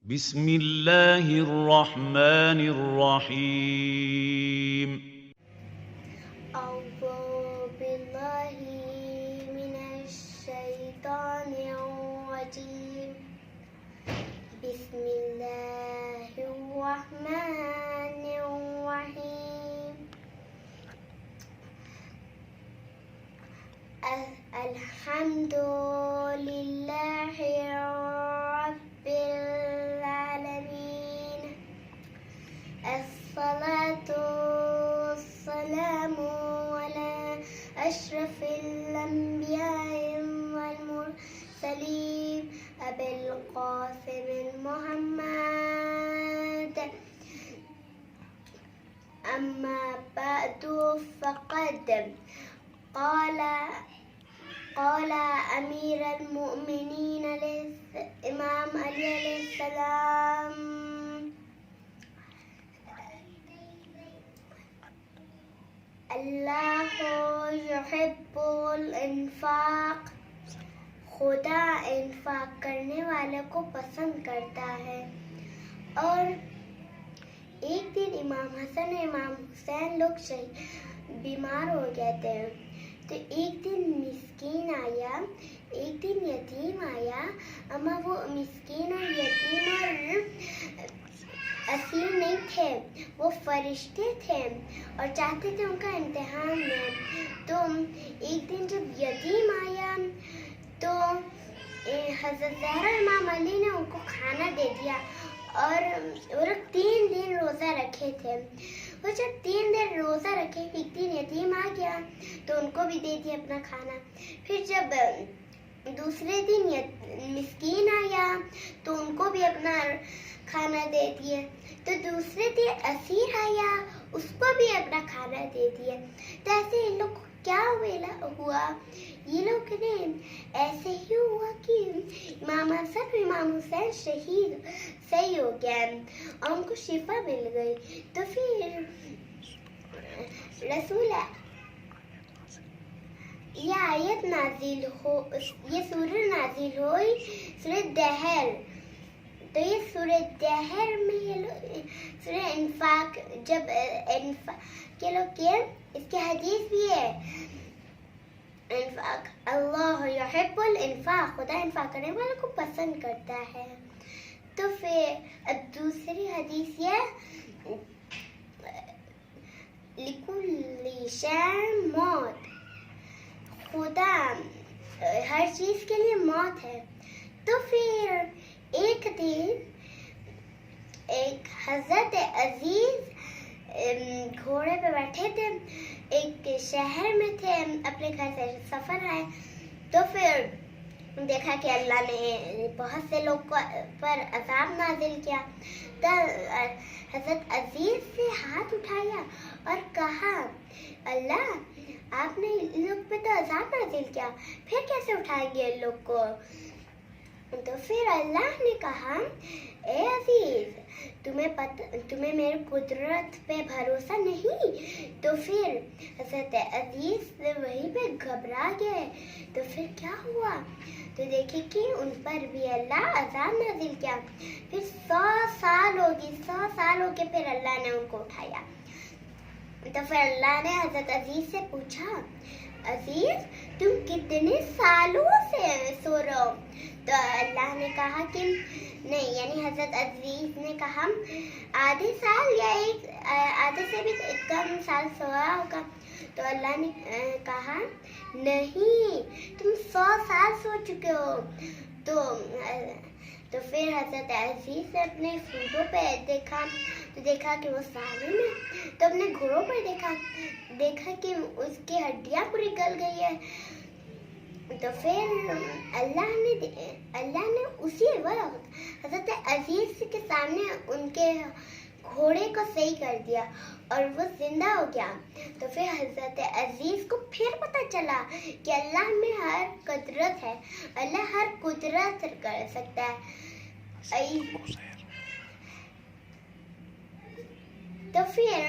بسم اللہ الرحمن الرحیم أعوذ بالله من الشيطان الرجيم بسم الله الرحمن الرحيم الحمد لله رب العالمين الصلاة والسلام على أشرف الأنبياء والمرسلين أبي القاسم محمد أما بعد فقد قال أمير المؤمنين الإمام علي عليه السلام اللہ یحب الانفاق، خدا انفاق کرنے والوں کو پسند کرتا ہے۔ اور ایک دن امام حسن اور امام حسین لوگ بیمار ہو گئے تھے، تو ایک دن مسکین آیا، ایک دن یتیم آیا، اما وہ مسکین اور یتیم اور اسیر نہیں تھے، وہ فرشتے تھے اور چاہتے تھے ان کا امتحان لیں۔ تو ایک دن جب یتیم آیا تو حضرت زہرا امام علی نے ان کو کھانا دے دیا، اور وہ لوگ 3 دن روزہ رکھے تھے۔ وہ جب 3 دن روزہ رکھے، ایک دن یتیم آ گیا تو ان کو بھی دے دیا اپنا کھانا۔ پھر جب دوسرے دن مسکین آیا تو ان کو بھی اپنا کھانا دے دیا، تو دوسرے دن اسیر آیا، اس کو بھی اپنا کھانا دے دیا۔ تو ایسے ان لوگ کو کیا ہوا، یہ لوگ نے ایسے ہی ہوا کہ امام حسن اور امام حسین شہید صحیح ہو گیا اور ان کو شفا مل گئی۔ تو پھر رسول یہ آیت نازل ہو، یہ سورہ نازل ہوئی، سورہ دہر۔ تو یہ سورہ دہر میں سورہ انفاق جب کے لوگ کیا، اس کی حدیث بھی ہے، انفاق اللہ یحب الانفاق، خدا انفاق کرنے والوں کو پسند کرتا ہے۔ تو پھر اب دوسری حدیث یہ لکل شیء موت، خدا ہر چیز کے لیے موت ہے۔ تو پھر ایک دن ایک حضرت عزیز گھوڑے پہ بیٹھے تھے، ایک شہر میں تھے، اپنے گھر سے سفر آئے، تو پھر دیکھا کہ اللہ نے بہت سے لوگ پر عذاب نازل کیا۔ تو حضرت عزیز سے ہاتھ اٹھایا اور کہا، اللہ آپ نے ان لوگ پہ تو عذاب نازل کیا، پھر کیسے اٹھائیں گے ان لوگ کو؟ تو پھر اللہ نے کہا، اے عزیز تمہیں میری قدرت پہ بھروسہ نہیں؟ تو پھر حضرت عزیز وہیں پہ گھبرا گئے۔ تو پھر کیا ہوا؟ تو دیکھے کہ ان پر بھی اللہ عذاب نازل کیا۔ پھر 100 سال ہو کے پھر اللہ نے ان کو اٹھایا۔ تو پھر اللہ نے حضرت عزیز سے پوچھا، عزیز تم کتنے سالوں سے سو رہے ہو؟ تو اللہ نے کہا کہ نہیں، یعنی حضرت عزیز نے کہا آدھے سال یا آدھے سے بھی کم سال سویا ہوگا۔ تو اللہ نے کہا نہیں، تم 100 سال سو چکے ہو۔ تو پھر حضرت عزیز نے اپنے فوٹو پہ دیکھا کہ وہ سالم ہے۔ تو اپنے گھوڑوں پر دیکھا کہ اس کی ہڈیاں پوری گل گئی ہے۔ تو پھر اللہ نے اسی وقت حضرت عزیز کے سامنے ان کے گھوڑے کو صحیح کر دیا اور وہ زندہ ہو گیا۔ تو پھر حضرت عزیز کو پھر پتہ چلا کہ اللہ میں ہر قدرت ہے، اللہ ہر قدرت کر سکتا ہے۔ تو پھر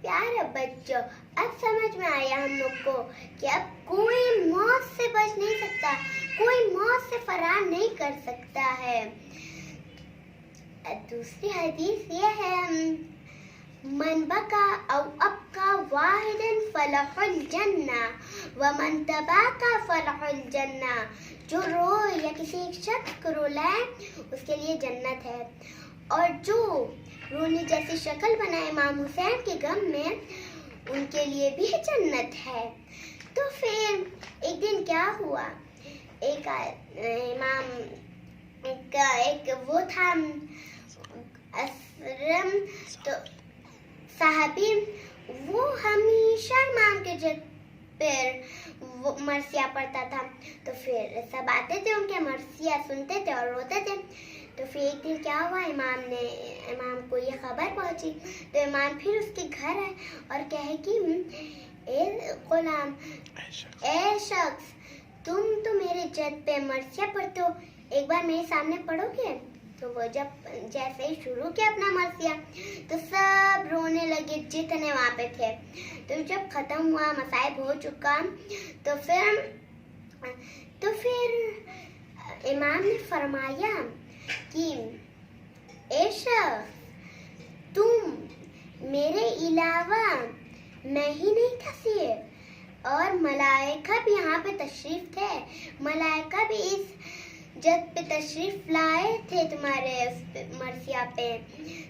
پیارے بچوں، اب سمجھ میں آیا ہم لوگ کو کہ اب کوئی موت سے بچ نہیں سکتا, کوئی موت سے فرار نہیں کر سکتا ہے. دوسری حدیث یہ ہے, من بکا او ابکا واحدا فلح الجنہ ومن تباکا فلح الجنہ. جو روئے یا کسی ایک شخص کو رلائے اس کے لیے جنت ہے, اور جو رونے جیسی شکل بنائے امام حسین کے غم میں ان کے لیے بھی جنت ہے. تو پھر ایک دن کیا ہوا, ایک امام کا ایک وہ تھا اسرم تو صحابی, وہ ہمیشہ امام کے جد پر مرثیہ پڑھتا تھا. تو پھر سب آتے تھے ان کے مرثیہ سنتے تھے اور روتے تھے. تو پھر ایک دن کیا ہوا, امام کو یہ خبر پہنچی. تو امام پھر اس کے گھر آئے اور کہے کہ اے غلام, اے شخص, تم تو میرے جد پہ مرثیہ پڑھتے ہو, ایک بار میرے سامنے پڑھو گے؟ تو وہ جب جیسے ہی شروع کیا اپنا مرثیہ تو سب رونے لگے جتنے وہاں پہ تھے. تو جب ختم ہوا, مصائب ہو چکا, تو پھر امام نے فرمایا کہ اے شخص, تم میرے علاوہ میں ہی نہیں تھا صرف, اور ملائکہ بھی یہاں پہ تشریف تھے, ملائکہ بھی اس جد پہ تشریف لائے تھے تمہارے مرثیہ پہ.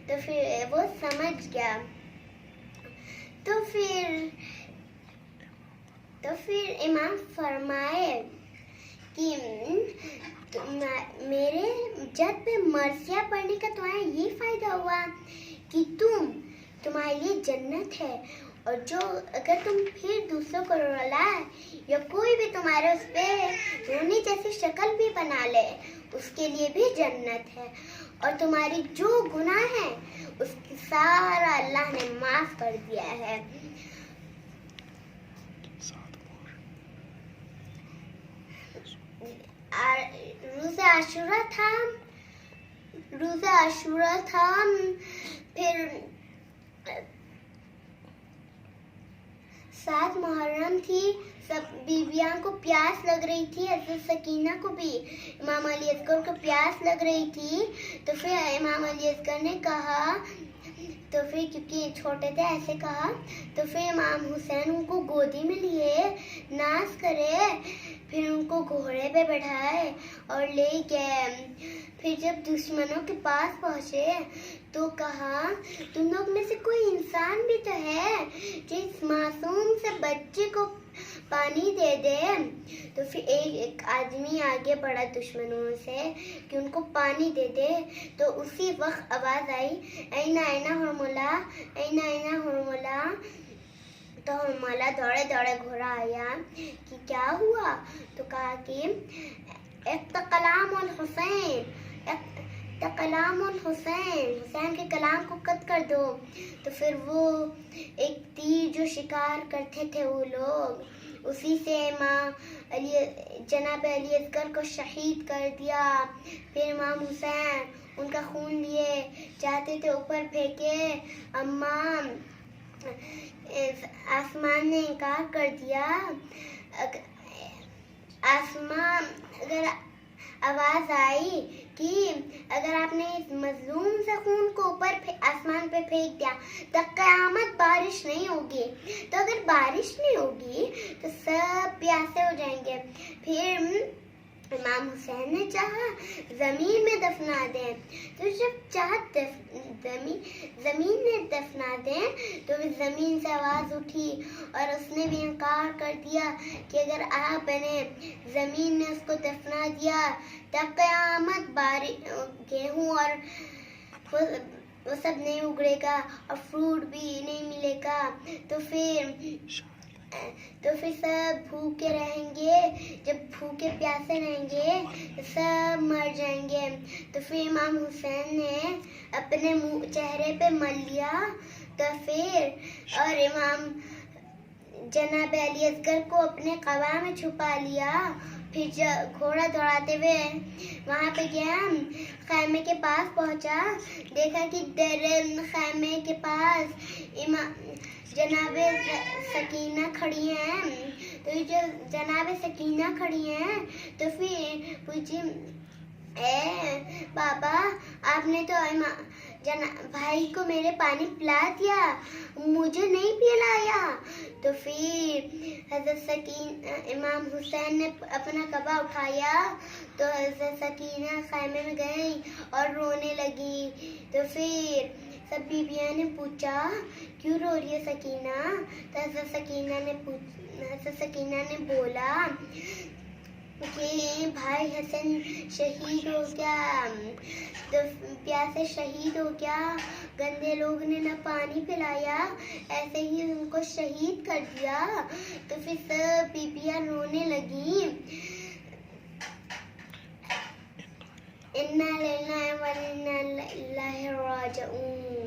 تو پھر وہ سمجھ گیا. تو پھر امام فرمائے کہ میرے جد پہ مرثیہ پڑھنے کا تمہیں یہ فائدہ ہوا کہ تمہارے لیے جنت ہے, اور جو اگر تم پھر دوسروں کو رلائے یا کوئی بھی تمہارے اس پہ رونے جیسی شکل بھی بنا لے اس کے لیے بھی جنت ہے, اور تمہاری جو گناہ ہے اس کی سارا اللہ نے معاف کر دیا ہے. روزہ عاشورہ تھا. پھر 7 محرم تھی, سب بیویاں کو پیاس لگ رہی تھی, حضرت سکینہ کو بھی, امام علی اصغر کو پیاس لگ رہی تھی. تو پھر امام علی اصغر نے کہا, تو پھر کیونکہ چھوٹے تھے ایسے کہا, تو پھر امام حسین ان کو گودی میں لیے, ناز کرے, پھر ان کو گھوڑے پہ بٹھائے اور لے گئے. پھر جب دشمنوں کے پاس پہنچے تو کہا, تم لوگ میں سے کوئی انسان بھی تو ہے جو اس معصوم سے بچے کو پانی دے دے. تو پھر ایک آدمی آگے بڑھا دشمنوں سے کہ ان کو پانی دے دے. تو اسی وقت آواز آئی, اینا اینا حرملہ, اینا اینا حرملہ. تو حرملہ دوڑے دوڑے گھوڑا آیا کہ کیا ہوا. تو کہا کہ اقتقلام الحسین, کلام الحسین, حسین کے کلام کو قطع کر دو. تو پھر وہ ایک تیر جو شکار کرتے تھے وہ لوگ, اسی سے جناب علی اصغر کو شہید کر دیا. پھر امام حسین ان کا خون لیے جاتے تھے اوپر پھینکے, امام آسمان نے انکار کر دیا. آسمان اگر آواز آئی کہ اگر آپ نے اس مظلوم سے خون کو اوپر آسمان پہ پھینک دیا تو قیامت بارش نہیں ہوگی. تو اگر بارش نہیں ہوگی تو سب پیاسے ہو جائیں گے. پھر امام حسین نے چاہا زمین میں دفنا دیں. تو جب چاہت زمین میں دفنا دیں تو زمین سے آواز اٹھی اور اس نے بھی انکار کر دیا کہ اگر آپ نے زمین میں اس کو دفنا دیا تو قیامت گیہوں اور وہ سب نہیں اگڑے گا اور فروٹ بھی نہیں ملے گا. تو پھر سب بھوکے رہیں گے. جب بھوکے پیاسے رہیں گے سب مر جائیں گے. تو پھر امام حسین نے اپنے چہرے پہ مل لیا. تو پھر اور امام جناب علی اصغر کو اپنے قبا میں چھپا لیا. پھر گھوڑا دوڑاتے ہوئے وہاں پہ گیا, خیمے کے پاس پہنچا, دیکھا کہ در خیمے کے پاس جناب سکینہ کھڑی ہیں، تو جو جناب سکینہ کھڑی ہیں تو پھر پوچھی اے بابا آپ نے تو بھائی کو میرے پانی پلا دیا، مجھے نہیں پلایا. تو پھر حضرت امام حسین نے اپنا قبا اٹھایا تو حضرت سکینہ خیمے میں گئی اور رونے لگی. تو پھر سب بیویاں نے پوچھا کیوں رو رہی ہے سکینہ؟ تو حضرت سکینہ نے بولا کہ بھائی حسن شہید ہو گیا، تو پیاسے شہید ہو گیا، گندے لوگ نے نہ پانی پلایا، ایسے ہی ان کو شہید کر دیا. تو پھر سب بیبیاں رونے لگی. اِنَّا لِلَّهِ وَإِنَّا إِلَيْهِ رَاجِعُونَ.